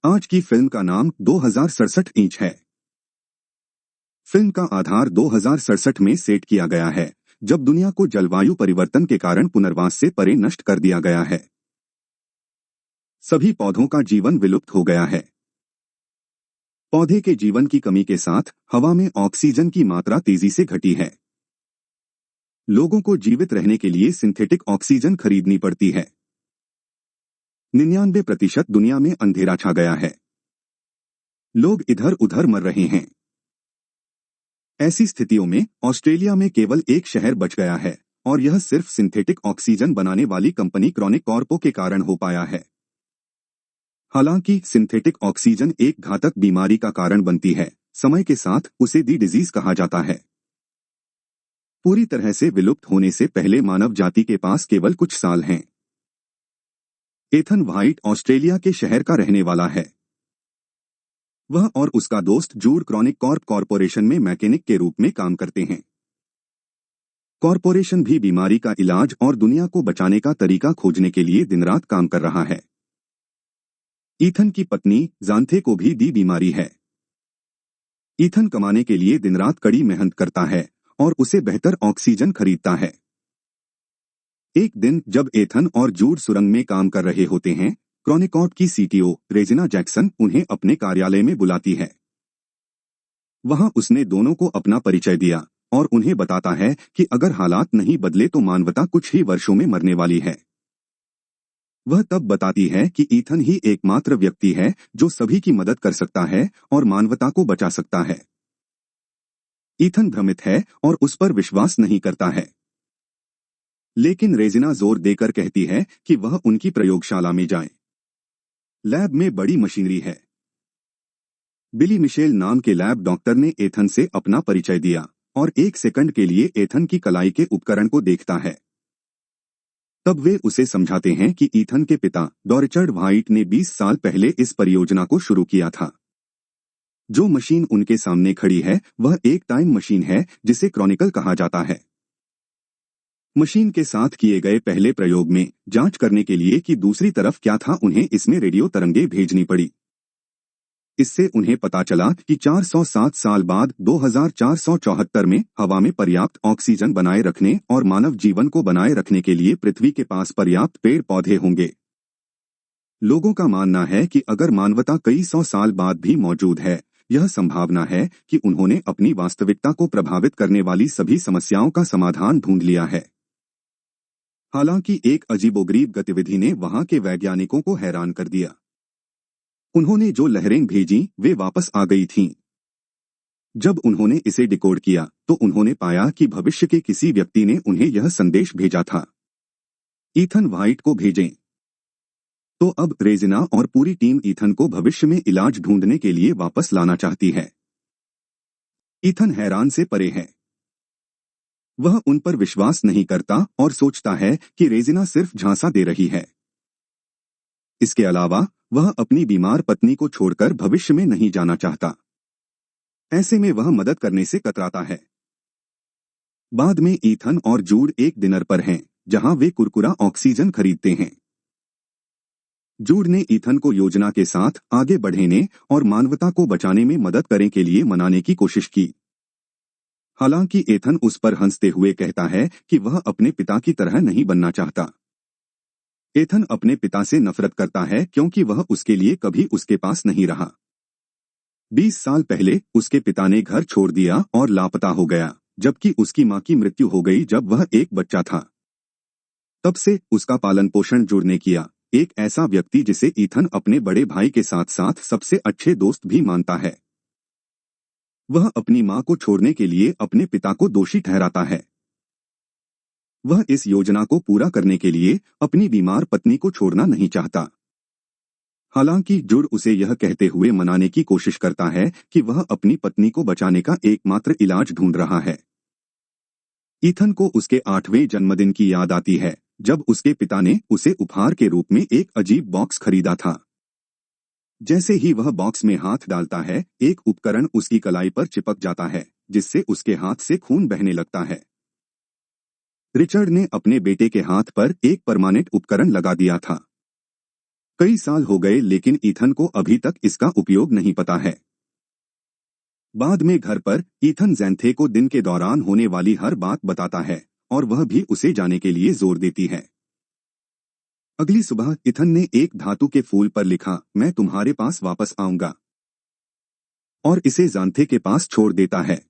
आज की फिल्म का नाम 2067 इंच है। फिल्म का आधार 2067 में सेट किया गया है, जब दुनिया को जलवायु परिवर्तन के कारण पुनर्वास से परे नष्ट कर दिया गया है। सभी पौधों का जीवन विलुप्त हो गया है। पौधे के जीवन की कमी के साथ हवा में ऑक्सीजन की मात्रा तेजी से घटी है। लोगों को जीवित रहने के लिए सिंथेटिक ऑक्सीजन खरीदनी पड़ती है। 99% दुनिया में अंधेरा छा गया है। लोग इधर उधर मर रहे हैं। ऐसी स्थितियों में ऑस्ट्रेलिया में केवल एक शहर बच गया है, और यह सिर्फ सिंथेटिक ऑक्सीजन बनाने वाली कंपनी क्रॉनिक कॉर्पो के कारण हो पाया है। हालांकि सिंथेटिक ऑक्सीजन एक घातक बीमारी का कारण बनती है, समय के साथ उसे दी डिजीज कहा जाता है। पूरी तरह से विलुप्त होने से पहले मानव जाति के पास केवल कुछ साल हैं। एथन व्हाइट ऑस्ट्रेलिया के शहर का रहने वाला है। वह और उसका दोस्त जूड क्रॉनिक कॉर्प कॉरपोरेशन में मैकेनिक के रूप में काम करते हैं। कॉरपोरेशन भी बीमारी का इलाज और दुनिया को बचाने का तरीका खोजने के लिए दिन रात काम कर रहा है। ईथन की पत्नी जानथे को भी दी बीमारी है। ईथन कमाने के लिए दिन रात कड़ी मेहनत करता है और उसे बेहतर ऑक्सीजन खरीदता है। एक दिन जब एथन और जूड सुरंग में काम कर रहे होते हैं, क्रॉनिक कॉर्प की सीटीओ रेजिना जैक्सन उन्हें अपने कार्यालय में बुलाती है। वहां उसने दोनों को अपना परिचय दिया और उन्हें बताता है कि अगर हालात नहीं बदले तो मानवता कुछ ही वर्षों में मरने वाली है। वह तब बताती है कि ईथन ही एकमात्र व्यक्ति है जो सभी की मदद कर सकता है और मानवता को बचा सकता है। ईथन भ्रमित है और उस पर विश्वास नहीं करता है, लेकिन रेजिना जोर देकर कहती है कि वह उनकी प्रयोगशाला में जाए। लैब में बड़ी मशीनरी है। बिली मिशेल नाम के लैब डॉक्टर ने एथन से अपना परिचय दिया और 1 सेकंड के लिए एथन की कलाई के उपकरण को देखता है। तब वे उसे समझाते हैं कि ईथन के पिता डॉरिचर्ड व्हाइट ने 20 साल पहले इस परियोजना को शुरू किया था। जो मशीन उनके सामने खड़ी है वह एक टाइम मशीन है जिसे क्रॉनिकल कहा जाता है। मशीन के साथ किए गए पहले प्रयोग में जांच करने के लिए कि दूसरी तरफ क्या था, उन्हें इसमें रेडियो तरंगें भेजनी पड़ी। इससे उन्हें पता चला कि 407 साल बाद 2474 में हवा में पर्याप्त ऑक्सीजन बनाए रखने और मानव जीवन को बनाए रखने के लिए पृथ्वी के पास पर्याप्त पेड़ पौधे होंगे। लोगों का मानना है कि अगर मानवता कई सौ साल बाद भी मौजूद है, यह संभावना है कि उन्होंने अपनी वास्तविकता को प्रभावित करने वाली सभी समस्याओं का समाधान ढूंढ लिया है। हालांकि एक अजीबोगरीब गतिविधि ने वहां के वैज्ञानिकों को हैरान कर दिया। उन्होंने जो लहरें भेजी वे वापस आ गई थीं। जब उन्होंने इसे डिकोड किया तो उन्होंने पाया कि भविष्य के किसी व्यक्ति ने उन्हें यह संदेश भेजा था, ईथन व्हाइट को भेजें। तो अब रेजिना और पूरी टीम ईथन को भविष्य में इलाज ढूंढने के लिए वापस लाना चाहती है। ईथन हैरान से परे है। वह उन पर विश्वास नहीं करता और सोचता है कि रेजिना सिर्फ झांसा दे रही है। इसके अलावा वह अपनी बीमार पत्नी को छोड़कर भविष्य में नहीं जाना चाहता। ऐसे में वह मदद करने से कतराता है। बाद में ईथन और जूड एक डिनर पर हैं, जहां वे कुरकुरा ऑक्सीजन खरीदते हैं। जूड ने ईथन को योजना के साथ आगे बढ़ने और मानवता को बचाने में मदद करने के लिए मनाने की कोशिश की। हालांकि एथन उस पर हंसते हुए कहता है कि वह अपने पिता की तरह नहीं बनना चाहता। एथन अपने पिता से नफरत करता है क्योंकि वह उसके लिए कभी उसके पास नहीं रहा। 20 साल पहले उसके पिता ने घर छोड़ दिया और लापता हो गया, जबकि उसकी मां की मृत्यु हो गई जब वह एक बच्चा था। तब से उसका पालन पोषण जूड ने किया, एक ऐसा व्यक्ति जिसे ईथन अपने बड़े भाई के साथ साथ सबसे अच्छे दोस्त भी मानता है। वह अपनी मां को छोड़ने के लिए अपने पिता को दोषी ठहराता है। वह इस योजना को पूरा करने के लिए अपनी बीमार पत्नी को छोड़ना नहीं चाहता। हालांकि जूड उसे यह कहते हुए मनाने की कोशिश करता है कि वह अपनी पत्नी को बचाने का एकमात्र इलाज ढूंढ रहा है। ईथन को उसके 8वें जन्मदिन की याद आती है, जब उसके पिता ने उसे उपहार के रूप में एक अजीब बॉक्स खरीदा था। जैसे ही वह बॉक्स में हाथ डालता है, एक उपकरण उसकी कलाई पर चिपक जाता है, जिससे उसके हाथ से खून बहने लगता है। रिचर्ड ने अपने बेटे के हाथ पर एक परमानेंट उपकरण लगा दिया था। कई साल हो गए लेकिन ईथन को अभी तक इसका उपयोग नहीं पता है। बाद में घर पर ईथन ज़ैंथे को दिन के दौरान होने वाली हर बात बताता है और वह भी उसे जाने के लिए जोर देती है। अगली सुबह ईथन ने एक धातु के फूल पर लिखा, मैं तुम्हारे पास वापस आऊंगा, और इसे ज़ांथे के पास छोड़ देता है।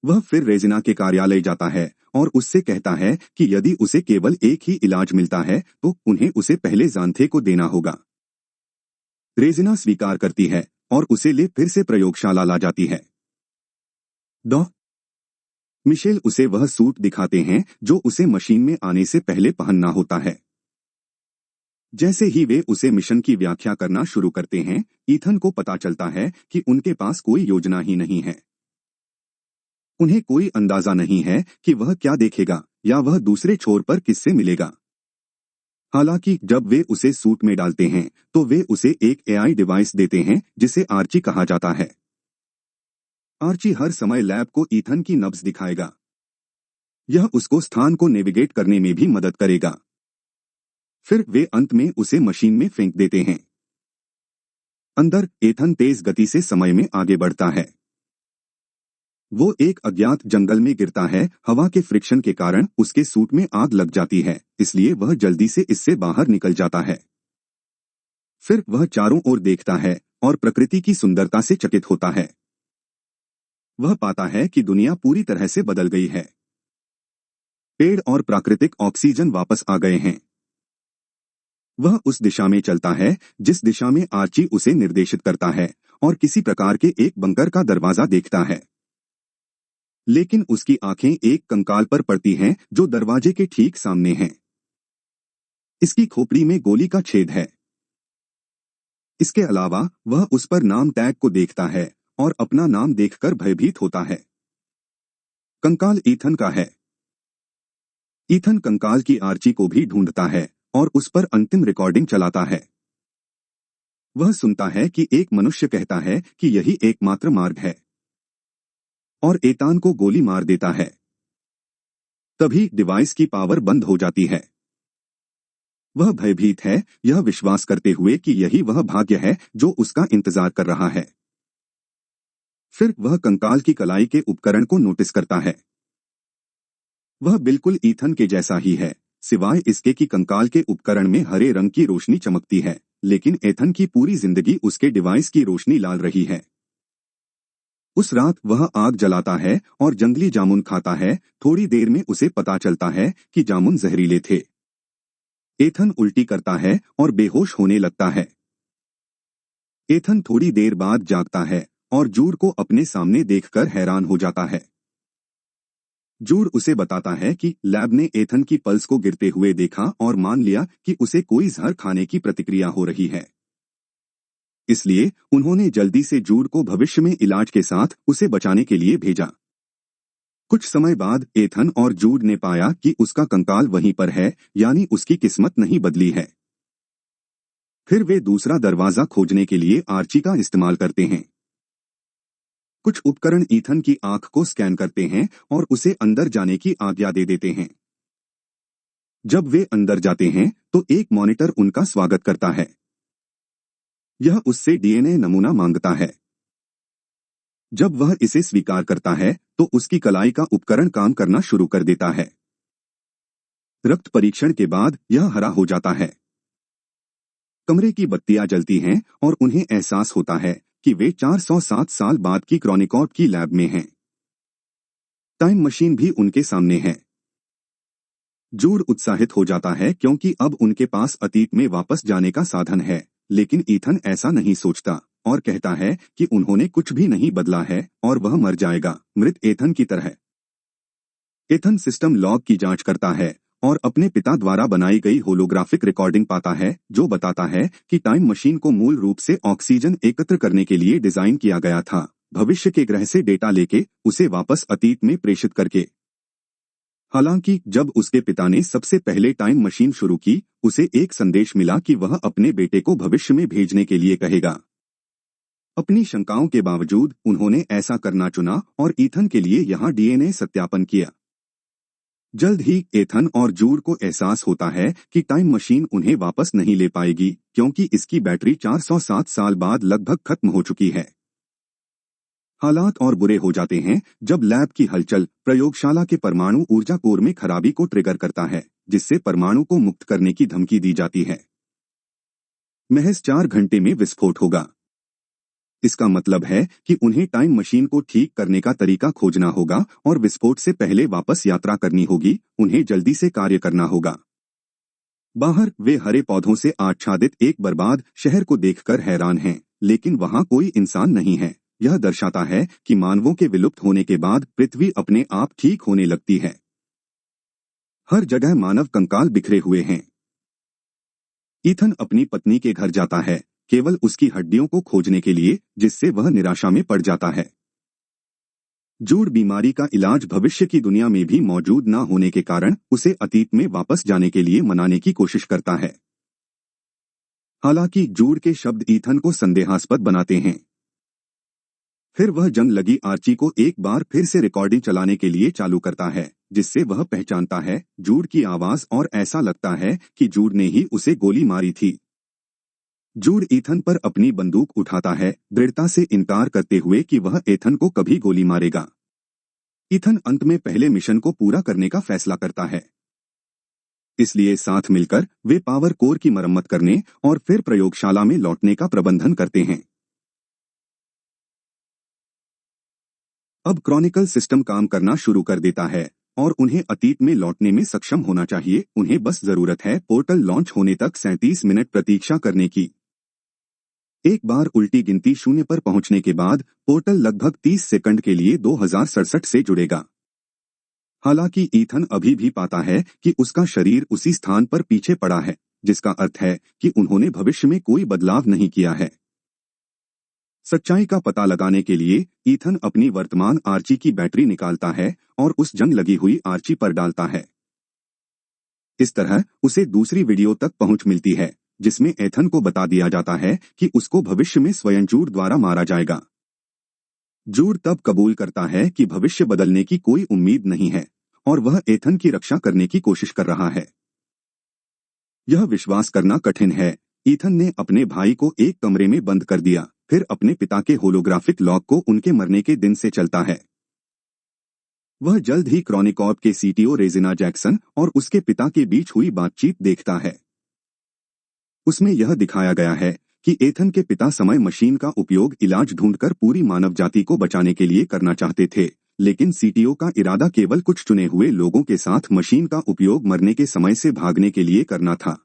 वह फिर रेजिना के कार्यालय जाता है और उससे कहता है कि यदि उसे केवल एक ही इलाज मिलता है तो उन्हें उसे पहले ज़ांथे को देना होगा। रेजिना स्वीकार करती है और उसे ले फिर से प्रयोगशाला ला जाती है। डॉ मिशेल उसे वह सूट दिखाते हैं जो उसे मशीन में आने से पहले पहनना होता है। जैसे ही वे उसे मिशन की व्याख्या करना शुरू करते हैं, ईथन को पता चलता है कि उनके पास कोई योजना ही नहीं है। उन्हें कोई अंदाजा नहीं है कि वह क्या देखेगा या वह दूसरे छोर पर किससे मिलेगा। हालांकि जब वे उसे सूट में डालते हैं तो वे उसे एक एआई डिवाइस देते हैं जिसे आर्ची कहा जाता है। आर्ची हर समय लैब को ईथन की नब्ज दिखाएगा। यह उसको स्थान को नेविगेट करने में भी मदद करेगा। फिर वे अंत में उसे मशीन में फेंक देते हैं। अंदर ईथन तेज गति से समय में आगे बढ़ता है। वो एक अज्ञात जंगल में गिरता है। हवा के फ्रिक्शन के कारण उसके सूट में आग लग जाती है, इसलिए वह जल्दी से इससे बाहर निकल जाता है। फिर वह चारों ओर देखता है और प्रकृति की सुंदरता से चकित होता है। वह पाता है कि दुनिया पूरी तरह से बदल गई है। पेड़ और प्राकृतिक ऑक्सीजन वापस आ गए हैं। वह उस दिशा में चलता है जिस दिशा में आर्ची उसे निर्देशित करता है और किसी प्रकार के एक बंकर का दरवाजा देखता है। लेकिन उसकी आंखें एक कंकाल पर पड़ती हैं जो दरवाजे के ठीक सामने है। इसकी खोपड़ी में गोली का छेद है। इसके अलावा वह उस पर नाम टैग को देखता है और अपना नाम देखकर भयभीत होता है। कंकाल ईथन का है। ईथन कंकाल की आर्ची को भी ढूंढता है और उस पर अंतिम रिकॉर्डिंग चलाता है। वह सुनता है कि एक मनुष्य कहता है कि यही एकमात्र मार्ग है, और एतान को गोली मार देता है। तभी डिवाइस की पावर बंद हो जाती है। वह भयभीत है, यह विश्वास करते हुए कि यही वह भाग्य है जो उसका इंतजार कर रहा है। फिर वह कंकाल की कलाई के उपकरण को नोटिस करता है। वह बिल्कुल ईथन के जैसा ही है, सिवाय इसके कि कंकाल के उपकरण में हरे रंग की रोशनी चमकती है, लेकिन ईथन की पूरी जिंदगी उसके डिवाइस की रोशनी लाल रही है। उस रात वह आग जलाता है और जंगली जामुन खाता है। थोड़ी देर में उसे पता चलता है कि जामुन जहरीले थे। ईथन उल्टी करता है और बेहोश होने लगता है। ईथन थोड़ी देर बाद जागता है और जूड को अपने सामने देखकर हैरान हो जाता है। जूड उसे बताता है कि लैब ने ईथन की पल्स को गिरते हुए देखा और मान लिया कि उसे कोई जहर खाने की प्रतिक्रिया हो रही है। इसलिए उन्होंने जल्दी से जूड को भविष्य में इलाज के साथ उसे बचाने के लिए भेजा। कुछ समय बाद ईथन और जूड ने पाया कि उसका कंकाल वहीं पर है, यानी उसकी किस्मत नहीं बदली है। फिर वे दूसरा दरवाजा खोजने के लिए आर्ची का इस्तेमाल करते हैं। कुछ उपकरण ईथन की आंख को स्कैन करते हैं और उसे अंदर जाने की आज्ञा दे देते हैं। जब वे अंदर जाते हैं तो एक मॉनिटर उनका स्वागत करता है। यह उससे डीएनए नमूना मांगता है। जब वह इसे स्वीकार करता है तो उसकी कलाई का उपकरण काम करना शुरू कर देता है। रक्त परीक्षण के बाद यह हरा हो जाता है। कमरे की बत्तियां जलती हैं और उन्हें एहसास होता है कि वे 407 साल बाद की क्रॉनिकॉर्प की लैब में हैं। टाइम मशीन भी उनके सामने है। जूड उत्साहित हो जाता है क्योंकि अब उनके पास अतीत में वापस जाने का साधन है, लेकिन ईथन ऐसा नहीं सोचता और कहता है कि उन्होंने कुछ भी नहीं बदला है और वह मर जाएगा, मृत ईथन की तरह। ईथन सिस्टम लॉग की जांच करता है और अपने पिता द्वारा बनाई गई होलोग्राफिक रिकॉर्डिंग पाता है जो बताता है कि टाइम मशीन को मूल रूप से ऑक्सीजन एकत्र करने के लिए डिजाइन किया गया था, भविष्य के ग्रह से डेटा लेके उसे वापस अतीत में प्रेषित करके। हालांकि जब उसके पिता ने सबसे पहले टाइम मशीन शुरू की, उसे एक संदेश मिला कि वह अपने बेटे को भविष्य में भेजने के लिए कहेगा। अपनी शंकाओं के बावजूद उन्होंने ऐसा करना चुना और ईथन के लिए यहाँ डीएनए सत्यापन किया। जल्द ही एथन और जूड को एहसास होता है कि टाइम मशीन उन्हें वापस नहीं ले पाएगी, क्योंकि इसकी बैटरी 407 साल बाद लगभग खत्म हो चुकी है। हालात और बुरे हो जाते हैं जब लैब की हलचल प्रयोगशाला के परमाणु ऊर्जा कोर में खराबी को ट्रिगर करता है, जिससे परमाणु को मुक्त करने की धमकी दी जाती है। महज 4 घंटे में विस्फोट होगा। इसका मतलब है कि उन्हें टाइम मशीन को ठीक करने का तरीका खोजना होगा और विस्फोट से पहले वापस यात्रा करनी होगी। उन्हें जल्दी से कार्य करना होगा। बाहर वे हरे पौधों से आच्छादित एक बर्बाद शहर को देखकर हैरान हैं, लेकिन वहां कोई इंसान नहीं है। यह दर्शाता है कि मानवों के विलुप्त होने के बाद पृथ्वी अपने आप ठीक होने लगती है। हर जगह मानव कंकाल बिखरे हुए हैं। ईथन अपनी पत्नी के घर जाता है, केवल उसकी हड्डियों को खोजने के लिए, जिससे वह निराशा में पड़ जाता है। जूड बीमारी का इलाज भविष्य की दुनिया में भी मौजूद न होने के कारण उसे अतीत में वापस जाने के लिए मनाने की कोशिश करता है। हालांकि जूड के शब्द ईथन को संदेहास्पद बनाते हैं। फिर वह जंग लगी आर्ची को एक बार फिर से रिकॉर्डिंग चलाने के लिए चालू करता है, जिससे वह पहचानता है जूड की आवाज और ऐसा लगता है कि जूड ने ही उसे गोली मारी थी। जूड ईथन पर अपनी बंदूक उठाता है, दृढ़ता से इनकार करते हुए कि वह एथन को कभी गोली मारेगा। ईथन अंत में पहले मिशन को पूरा करने का फैसला करता है। इसलिए साथ मिलकर वे पावर कोर की मरम्मत करने और फिर प्रयोगशाला में लौटने का प्रबंधन करते हैं। अब क्रॉनिकल सिस्टम काम करना शुरू कर देता है और उन्हें अतीत में लौटने में सक्षम होना चाहिए। उन्हें बस जरूरत है पोर्टल लॉन्च होने तक 37 मिनट प्रतीक्षा करने की। एक बार उल्टी गिनती 0 पर पहुंचने के बाद पोर्टल लगभग 30 सेकंड के लिए 2067 से जुड़ेगा। हालांकि ईथन अभी भी पाता है कि उसका शरीर उसी स्थान पर पीछे पड़ा है, जिसका अर्थ है कि उन्होंने भविष्य में कोई बदलाव नहीं किया है। सच्चाई का पता लगाने के लिए ईथन अपनी वर्तमान आर्ची की बैटरी निकालता है और उस जंग लगी हुई आर्ची पर डालता है। इस तरह उसे दूसरी वीडियो तक पहुंच मिलती है, जिसमें एथन को बता दिया जाता है कि उसको भविष्य में स्वयं जूड द्वारा मारा जाएगा। जूड तब कबूल करता है कि भविष्य बदलने की कोई उम्मीद नहीं है और वह एथन की रक्षा करने की कोशिश कर रहा है। यह विश्वास करना कठिन है। ईथन ने अपने भाई को एक कमरे में बंद कर दिया, फिर अपने पिता के होलोग्राफिक लॉग को उनके मरने के दिन से चलता है। वह जल्द ही क्रॉनिकॉर्प के सीटीओ रेजिना जैक्सन और उसके पिता के बीच हुई बातचीत देखता है। उसमें यह दिखाया गया है कि एथन के पिता समय मशीन का उपयोग इलाज ढूंढकर पूरी मानव जाति को बचाने के लिए करना चाहते थे, लेकिन सीटीओ का इरादा केवल कुछ चुने हुए लोगों के साथ मशीन का उपयोग मरने के समय से भागने के लिए करना था।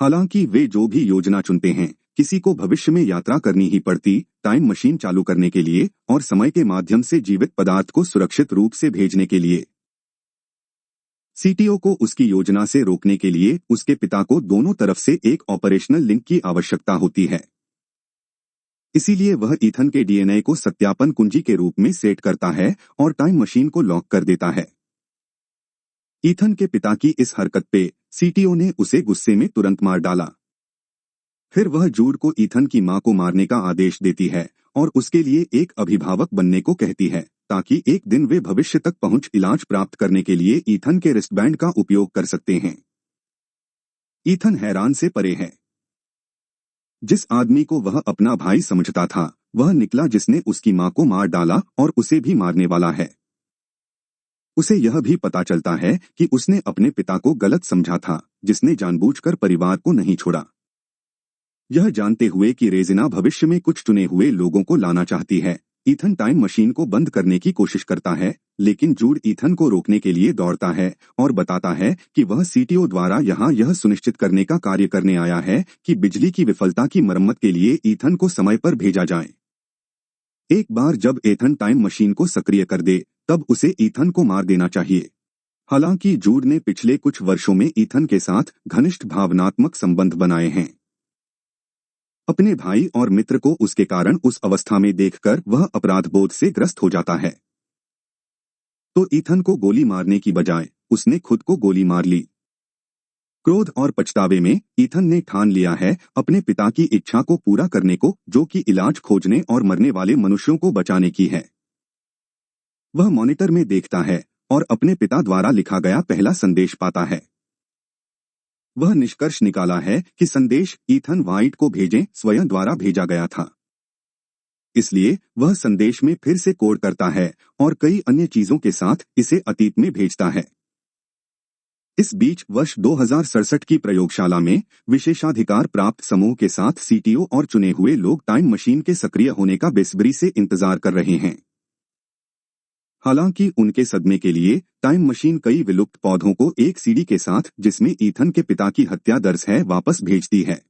हालांकि वे जो भी योजना चुनते हैं, किसी को भविष्य में यात्रा करनी ही पड़ती, टाइम मशीन चालू करने के लिए और समय के माध्यम से जीवित पदार्थ को सुरक्षित रूप से भेजने के लिए। सीटीओ को उसकी योजना से रोकने के लिए उसके पिता को दोनों तरफ से एक ऑपरेशनल लिंक की आवश्यकता होती है। इसीलिए वह ईथन के डीएनए को सत्यापन कुंजी के रूप में सेट करता है और टाइम मशीन को लॉक कर देता है। ईथन के पिता की इस हरकत पे सीटीओ ने उसे गुस्से में तुरंत मार डाला। फिर वह जूड को ईथन की मां को मारने का आदेश देती है और उसके लिए एक अभिभावक बनने को कहती है, ताकि एक दिन वे भविष्य तक पहुंच इलाज प्राप्त करने के लिए ईथन के रिस्टबैंड का उपयोग कर सकते हैं। ईथन हैरान से परे है। जिस आदमी को वह अपना भाई समझता था, वह निकला जिसने उसकी मां को मार डाला और उसे भी मारने वाला है। उसे यह भी पता चलता है कि उसने अपने पिता को गलत समझा था, जिसने जानबूझकर परिवार को नहीं छोड़ा। यह जानते हुए कि रेजिना भविष्य में कुछ चुने हुए लोगों को लाना चाहती है, ईथन टाइम मशीन को बंद करने की कोशिश करता है, लेकिन जूड ईथन को रोकने के लिए दौड़ता है और बताता है कि वह सीटीओ द्वारा यहां यह सुनिश्चित करने का कार्य करने आया है कि बिजली की विफलता की मरम्मत के लिए ईथन को समय पर भेजा जाए। एक बार जब एथन टाइम मशीन को सक्रिय कर दे, तब उसे ईथन को मार देना चाहिए। हालांकि जूड ने पिछले कुछ वर्षों में ईथन के साथ घनिष्ठ भावनात्मक संबंध बनाए हैं। अपने भाई और मित्र को उसके कारण उस अवस्था में देखकर वह अपराधबोध से ग्रस्त हो जाता है। तो ईथन को गोली मारने की बजाय उसने खुद को गोली मार ली। क्रोध और पछतावे में ईथन ने ठान लिया है अपने पिता की इच्छा को पूरा करने को, जो कि इलाज खोजने और मरने वाले मनुष्यों को बचाने की है। वह मॉनिटर में देखता है और अपने पिता द्वारा लिखा गया पहला संदेश पाता है। वह निष्कर्ष निकाला है कि संदेश ईथन वाइट को भेजें स्वयं द्वारा भेजा गया था। इसलिए वह संदेश में फिर से कोड करता है और कई अन्य चीजों के साथ इसे अतीत में भेजता है। इस बीच वर्ष 2067 की प्रयोगशाला में विशेषाधिकार प्राप्त समूह के साथ सीटीओ और चुने हुए लोग टाइम मशीन के सक्रिय होने का बेसब्री से इंतजार कर रहे हैं। हालांकि उनके सदमे के लिए टाइम मशीन कई विलुप्त पौधों को एक सीडी के साथ जिसमें ईथन के पिता की हत्या दर्ज है वापस भेजती है।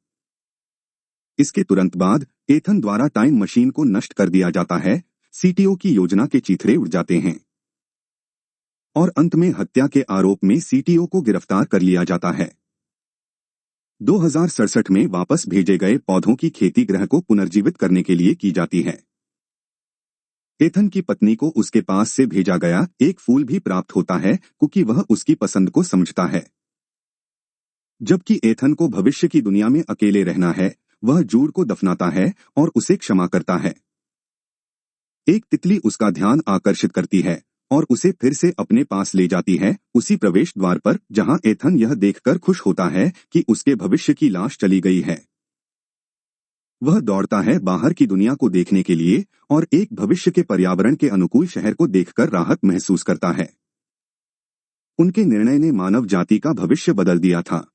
इसके तुरंत बाद एथन द्वारा टाइम मशीन को नष्ट कर दिया जाता है, सीटीओ की योजना के चीथड़े उड़ जाते हैं और अंत में हत्या के आरोप में सीटीओ को गिरफ्तार कर लिया जाता है। 2067 में वापस भेजे गए पौधों की खेती ग्रह को पुनर्जीवित करने के लिए की जाती है। एथन की पत्नी को उसके पास से भेजा गया एक फूल भी प्राप्त होता है क्योंकि वह उसकी पसंद को समझता है। जबकि एथन को भविष्य की दुनिया में अकेले रहना है, वह जूड को दफनाता है और उसे क्षमा करता है। एक तितली उसका ध्यान आकर्षित करती है और उसे फिर से अपने पास ले जाती है, उसी प्रवेश द्वार पर जहां एथन यह देखकर खुश होता है कि उसके भविष्य की लाश चली गई है। वह दौड़ता है बाहर की दुनिया को देखने के लिए और एक भविष्य के पर्यावरण के अनुकूल शहर को देखकर राहत महसूस करता है। उनके निर्णय ने मानव जाति का भविष्य बदल दिया था।